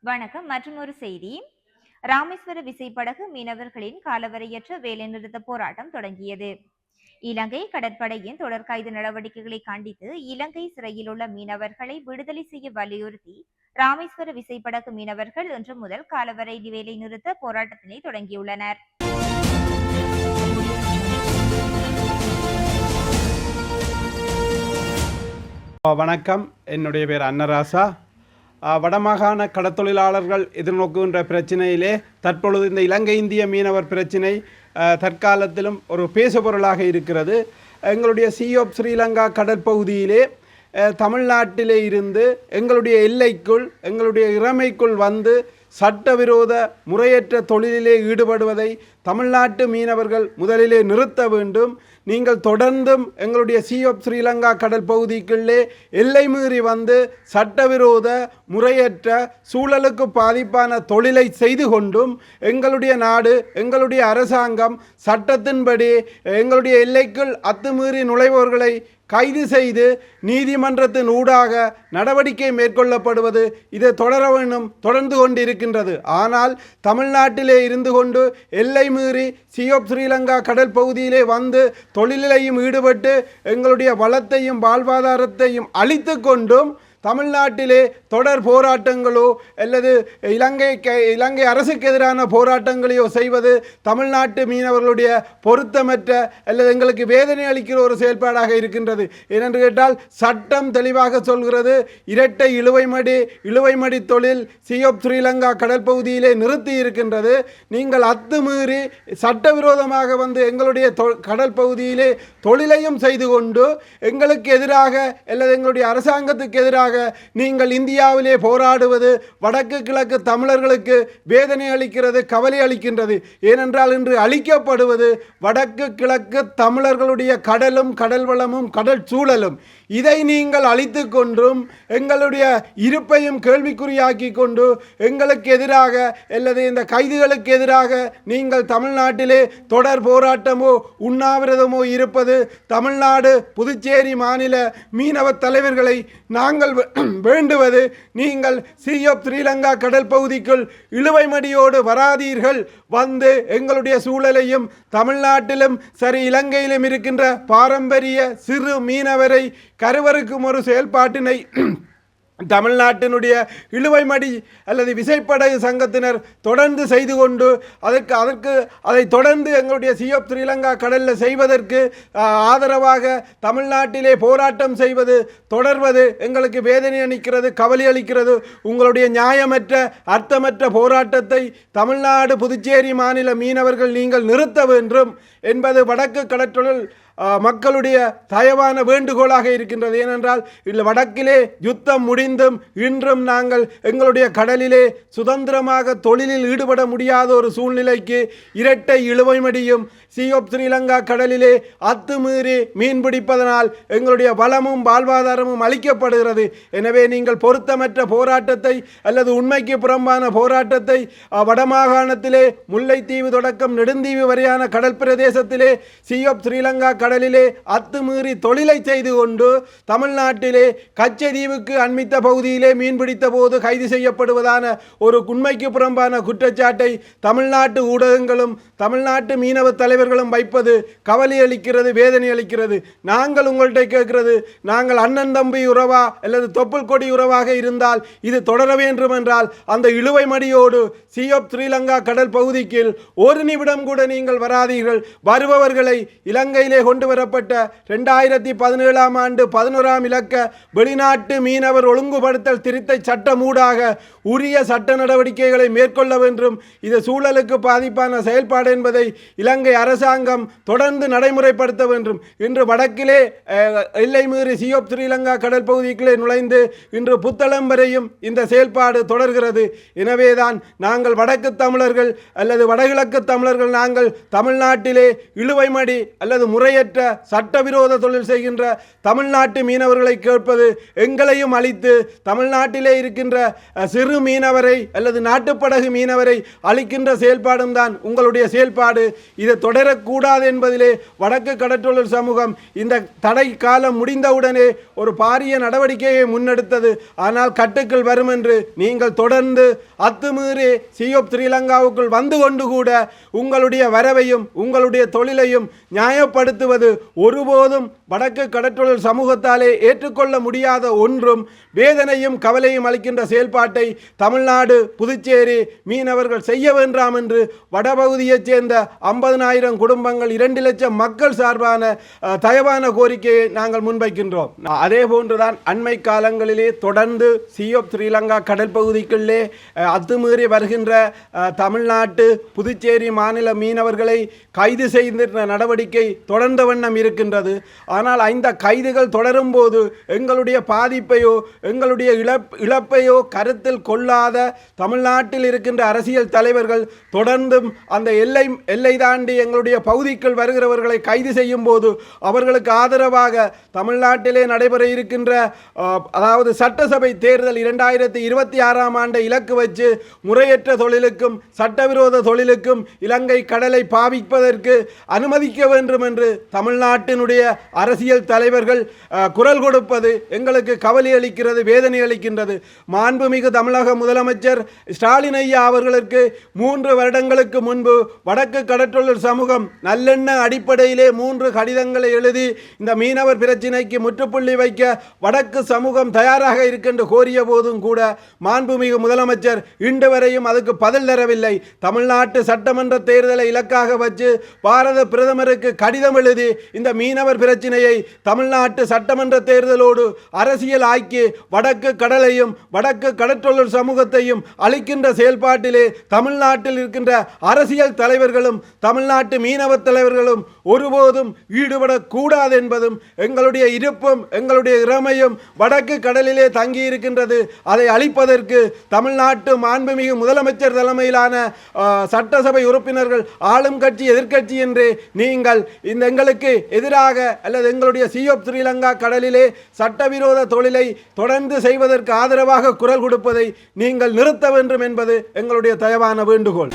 வணக்கம். மற்றுமொரு செய்தி. ராமேஸ்வர விசைப்படகு மீனவர்களின் காலவரையற்ற வேலைநிறுத்த போராட்டம் தொடங்கியது. இலங்கை கடற்படையின் தொடர் கைது நடவடிக்கைகளை கண்டித்து இலங்கை சிறையில் உள்ள மீனவர்களை விடுதலை செய்ய வலியுறுத்தி ராமேஸ்வர விசைப்படகு மீனவர்கள் இன்று முதல் காலவரை வேலைநிறுத்த போராட்டத்தினை தொடங்கியுள்ளனர். வணக்கம். என்னுடைய பேர் அன்னராசா. வடமாகாண கடத்தொழிலாளர்கள் எதிர்நோக்குகின்ற பிரச்சினையிலே தற்பொழுது இந்த இலங்கை இந்திய மீனவர் பிரச்சினை தற்காலத்திலும் ஒரு பேசுபொருளாக இருக்கிறது. எங்களுடைய சி ஆஃப் ஸ்ரீலங்கா கடற்பகுதியிலே தமிழ்நாட்டிலே இருந்து எங்களுடைய எல்லைக்குள் எங்களுடைய இறமைக்குள் வந்து சட்டவிரோத முறையற்ற தொழிலிலே ஈடுபடுவதை தமிழ்நாட்டு மீனவர்கள் முதலிலே நிறுத்த வேண்டும். நீங்கள் தொடர்ந்தும் எங்களுடைய சி ஆஃப் ஸ்ரீலங்கா கடல் பகுதிக்குள்ளே எல்லை மீறி வந்து சட்டவிரோத முறையற்ற சூழலுக்கு பாதிப்பான தொழிலை செய்து கொண்டும் எங்களுடைய நாடு எங்களுடைய அரசாங்கம் சட்டத்தின்படி எங்களுடைய எல்லைக்குள் அத்துமீறி நுழைவோர்களை கைது செய்து நீதிமன்றத்தின் ஊடாக நடவடிக்கை மேற்கொள்ளப்படுவது இது தொடர வேண்டும், தொடர்ந்து கொண்டிருக்கின்றது. ஆனால் தமிழ்நாட்டிலே இருந்து கொண்டு எல்லை மீறி சி ஆஃப் ஸ்ரீலங்கா கடல் பகுதியிலே வந்து தொழிலையும் ஈடுபட்டு எங்களுடைய வளத்தையும் வாழ்வாதாரத்தையும் அழித்து கொண்டும் தமிழ்நாட்டிலே தொடர் போராட்டங்களோ அல்லது இலங்கை அரசுக்கு எதிரான போராட்டங்களையோ செய்வது தமிழ்நாட்டு மீனவர்களுடைய பொருத்தமற்ற அல்லது எங்களுக்கு வேதனை அளிக்கிற ஒரு செயல்பாடாக இருக்கின்றது. ஏனென்று கேட்டால் சட்டம் தெளிவாக சொல்கிறது, இரட்டை இழுவைமடி தொழில் சி ஆஃப் ஸ்ரீலங்கா கடற்பகுதியிலே நிறுத்தி இருக்கின்றது. நீங்கள் அத்துமீறி சட்டவிரோதமாக வந்து எங்களுடைய கடல் பகுதியிலே தொழிலையும் செய்து கொண்டு எங்களுக்கு எதிராக அல்லது எங்களுடைய அரசாங்கத்துக்கு எதிராக நீங்கள் இந்தியாவிலே போராடுவது வடக்கு கிழக்கு தமிழர்களுக்கு வேதனை அளிக்கிறது, கவலை அளிக்கின்றது. ஏனென்றால் இன்று அளிக்கப்படுவது வடக்கு கிழக்கு தமிழர்களுடைய கடலும் கடல் வளமும் கடல் சூழலும். இதை நீங்கள் அழித்து கொண்டும் எங்களுடைய இருப்பையும் கேள்விக்குறியாக்கி கொண்டு எங்களுக்கு எதிராக அல்லது இந்த கைதுகளுக்கு எதிராக நீங்கள் தமிழ்நாட்டிலே தொடர் போராட்டமோ உண்ணாவிரதமோ இருப்பது தமிழ்நாடு புதுச்சேரி மாநில மீனவ தலைவர்களை நாங்கள் வேண்டுவது, நீங்கள் சி ஆஃப் ஸ்ரீலங்கா கடல் பகுதிக்குள் இழுவைமடியோடு வராதீர்கள். வந்து எங்களுடைய சூழலையும் தமிழ்நாட்டிலும் சரி இலங்கையிலும் இருக்கின்ற பாரம்பரிய சிறு மீனவரை கருவறுக்கும் ஒரு செயல்பாட்டினை தமிழ்நாட்டினுடைய இழுவைமடி அல்லது விசைப்படகு சங்கத்தினர் தொடர்ந்து செய்து கொண்டு அதை தொடர்ந்து எங்களுடைய சி ஆஃப் ஸ்ரீலங்கா கடலில் செய்வதற்கு ஆதரவாக தமிழ்நாட்டிலே போராட்டம் செய்வது தொடர்வது எங்களுக்கு வேதனை அளிக்கிறது, கவலை அளிக்கிறது. உங்களுடைய நியாயமற்ற அர்த்தமற்ற போராட்டத்தை தமிழ்நாடு புதுச்சேரி மாநில மீனவர்கள் நீங்கள் நிறுத்த வேண்டும் என்பது வடக்கு கடற்றொழில் மக்களுடைய தயவான வேண்டுகோளாக இருக்கின்றது. ஏனென்றால் இல்லை வடக்கிலே யுத்தம் முடிந்தும் இன்றும் நாங்கள் எங்களுடைய கடலிலே சுதந்திரமாக தொழிலில் ஈடுபட முடியாத ஒரு சூழ்நிலைக்கு இரட்டை இழுவைமடியும் சி ஆஃப் ஸ்ரீலங்கா கடலிலே அத்துமீறி மீன் பிடிப்பதனால் எங்களுடைய வளமும் வாழ்வாதாரமும் அளிக்கப்படுகிறது. எனவே நீங்கள் பொருத்தமற்ற போராட்டத்தை அல்லது உண்மைக்கு புறம்பான போராட்டத்தை வடமாகாணத்திலே முல்லைத்தீவு தொடக்கம் நெடுந்தீவு வரையான கடல் பிரதேசத்திலே சி ஆஃப் ஸ்ரீலங்கா கடலிலே அத்துமீறி தொழிலை செய்து கொண்டு தமிழ்நாட்டிலே கச்சதீவுக்கு அண்மித்த பகுதியிலே மீன்பிடித்த போது கைது செய்யப்படுவதான ஒரு உண்மைக்கு புறம்பான குற்றச்சாட்டை தமிழ்நாட்டு ஊடகங்களும் தமிழ்நாட்டு மீனவ தலைவர்களும் வைப்பது கவலை அளிக்கிறது, வேதனை அளிக்கிறது. நாங்கள் உங்கள்கிட்ட கேட்கிறது, நாங்கள் அண்ணன் தம்பி உறவா அல்லது தொப்புள் கொடி உறவாக இருந்தால் இது தொடர வேண்டும் என்றால் அந்த இழுவைமடியோடு சி ஆஃப் ஸ்ரீலங்கா கடல் பகுதிக்கு ஒரு நிமிடம் கூட நீங்கள் வராதீர்கள். வருபவர்களை இலங்கையிலே கொண்டு வரப்பட்ட 2017ஆம் ஆண்டு 11ஆம் இலக்க வெளிநாட்டு மீனவர் ஒழுங்குபடுத்தல் திருத்த சட்டமூடாக உரிய சட்ட நடவடிக்கைகளை மேற்கொள்ள வேண்டும். இது சூழலுக்கு பாதிப்பான செயல்பாடு என்பதை இலங்கை அரசாங்கம் தொடர்ந்து நடைமுறைப்படுத்த வேண்டும். இன்று வடக்கிலே எல்லை மீறி சி ஆஃப் ஸ்ரீலங்கா கடல் பகுதிக்குள்ளே நுழைந்து இன்று புத்தளம் வரையும் இந்த செயல்பாடு தொடர்கிறது. எனவேதான் நாங்கள் வடக்கு தமிழர்கள் அல்லது வடகிழக்கு தமிழர்கள் நாங்கள் தமிழ்நாட்டிலே இழுவைமடி அல்லது முறைய முறையற்ற சட்டவிரோத தொழில் செய்கின்ற தமிழ்நாட்டு மீனவர்களை கேட்பது எங்களையும் அழித்து தமிழ்நாட்டிலே இருக்கின்ற சிறு மீனவரை அல்லது நாட்டுப்படகு மீனவரை அழிக்கின்ற செயல்பாடும் தான் உங்களுடைய செயல்பாடு. இது தொடரக்கூடாது என்பதிலே வடக்கு கடற்றொழில் சமூகம் இந்த தடை காலம் முடிந்தவுடனே ஒரு பாரிய நடவடிக்கையை முன்னெடுத்தது. ஆனால் கட்டுக்குள் வரும் என்று நீங்கள் தொடர்ந்து அத்துமீறி சியோப் ஸ்ரீலங்காவுக்குள் வந்து கொண்டு கூட உங்களுடைய வரவையும் உங்களுடைய தொழிலையும் நியாயப்படுத்துவது ஒருபோதும் வடக்கு கடற்றொழில் சமூகத்தாலே ஏற்றுக்கொள்ள முடியாத ஒன்றும் வேதனையும் கவலையும் அளிக்கின்ற செயல்பாட்டை தமிழ்நாடு புதுச்சேரி மீனவர்கள் செய்ய வேண்டாம் என்று வடபகுதியைச் சேர்ந்த 50,000 குடும்பங்கள் 2 லட்சம் மக்கள் சார்பான தயவான கோரிக்கையை நாங்கள் முன்வைக்கின்றோம். அதே போன்றுதான் அண்மை காலங்களிலே தொடர்ந்து சியோப் ஸ்ரீலங்கா கடல் பகுதிக்குள்ளே அத்துமீறி வருகின்ற தமிழ்நாட்டு புதுச்சேரி மாநில மீனவர்களை கைது செய்கின்ற நடவடிக்கை தொடர்ந்த வண்ணம் இருக்கின்றது. ஆனால் இந்த கைதுகள் தொடரும் போது எங்களுடைய பாதிப்பையோ எங்களுடைய இழப்பையோ கருத்தில் கொள்ளாத தமிழ்நாட்டில் இருக்கின்ற அரசியல் தலைவர்கள் தொடர்ந்தும் அந்த எல்லை தாண்டி எங்களுடைய பகுதிக்குள் வருகிறவர்களை கைது செய்யும் போது அவர்களுக்கு ஆதரவாக தமிழ்நாட்டிலே நடைபெற இருக்கின்ற அதாவது சட்டசபை தேர்தல் 2026ஆம் ஆண்டை இலக்கு வச்சு முறையற்ற தொழிலுக்கும் சட்டவிரோத தொழிலுக்கும் இலங்கை கடலை பாவிப்பதற்கு அனுமதிக்க வேண்டும் என்று தமிழ்நாட்டினுடைய அரசியல் தலைவர்கள் குரல் கொடுப்பது எங்களுக்கு கவலை அளிக்கிறது, வேதனை அளிக்கின்றது. மாண்புமிகு தமிழக முதலமைச்சர் ஸ்டாலின் ஐயா அவர்களுக்கு 3 வருடங்களுக்கு முன்பு வடக்கு கடற்றொழில் சமூகம் நல்லெண்ண அடிப்படையிலே 3 கடிதங்களை எழுதி இந்த மீனவர் பிரச்சினைக்கு முற்றுப்புள்ளி வைக்க வடக்கு சமூகம் தயாராக இருக்கின்ற கோரிய போதும் கூட மாண்புமிகு முதலமைச்சர் இன்று வரையும் அதுக்கு பதில் தரவில்லை. தமிழ்நாட்டு சட்டமன்ற தேர்தலை இலக்காக வச்சு பாரத பிரதமருக்கு கடிதம் எழுதி இந்த மீனவர் பிரச்சினையை தமிழ்நாட்டு சட்டமன்ற தேர்தலோடு அரசியல் ஆக்கி வடக்கு கடலையும் வடக்கு கடற்றொழில் சமூகத்தையும் அளிக்கின்ற செயல்பாட்டிலே தமிழ்நாட்டில் இருக்கின்ற அரசியல் தலைவர்களும் தமிழ்நாட்டு மீனவ தலைவர்களும் ஒருபோதும் ஈடுபடக்கூடாது என்பதும் எங்களுடைய இருப்பும் எங்களுடைய இறமையும் வடக்கு கடலிலே தங்கி இருக்கின்றது. அதை அழிப்பதற்கு தமிழ்நாட்டு மாண்புமிகு முதலமைச்சர் தலைமையிலான சட்டசபை உறுப்பினர்கள் ஆளும் கட்சி எதிர்க்கட்சி என்று நீங்கள் இந்த எங்களுக்கு எதிராக அல்லது எங்களுடைய சியோப் ஸ்ரீலங்கா கடலிலே சட்டவிரோத தொழிலை தொடர்ந்து செய்வதற்கு ஆதரவாக குரல் கொடுப்பதை நீங்கள் நிறுத்த வேண்டும் என்பது எங்களுடைய தயவான வேண்டுகோள்.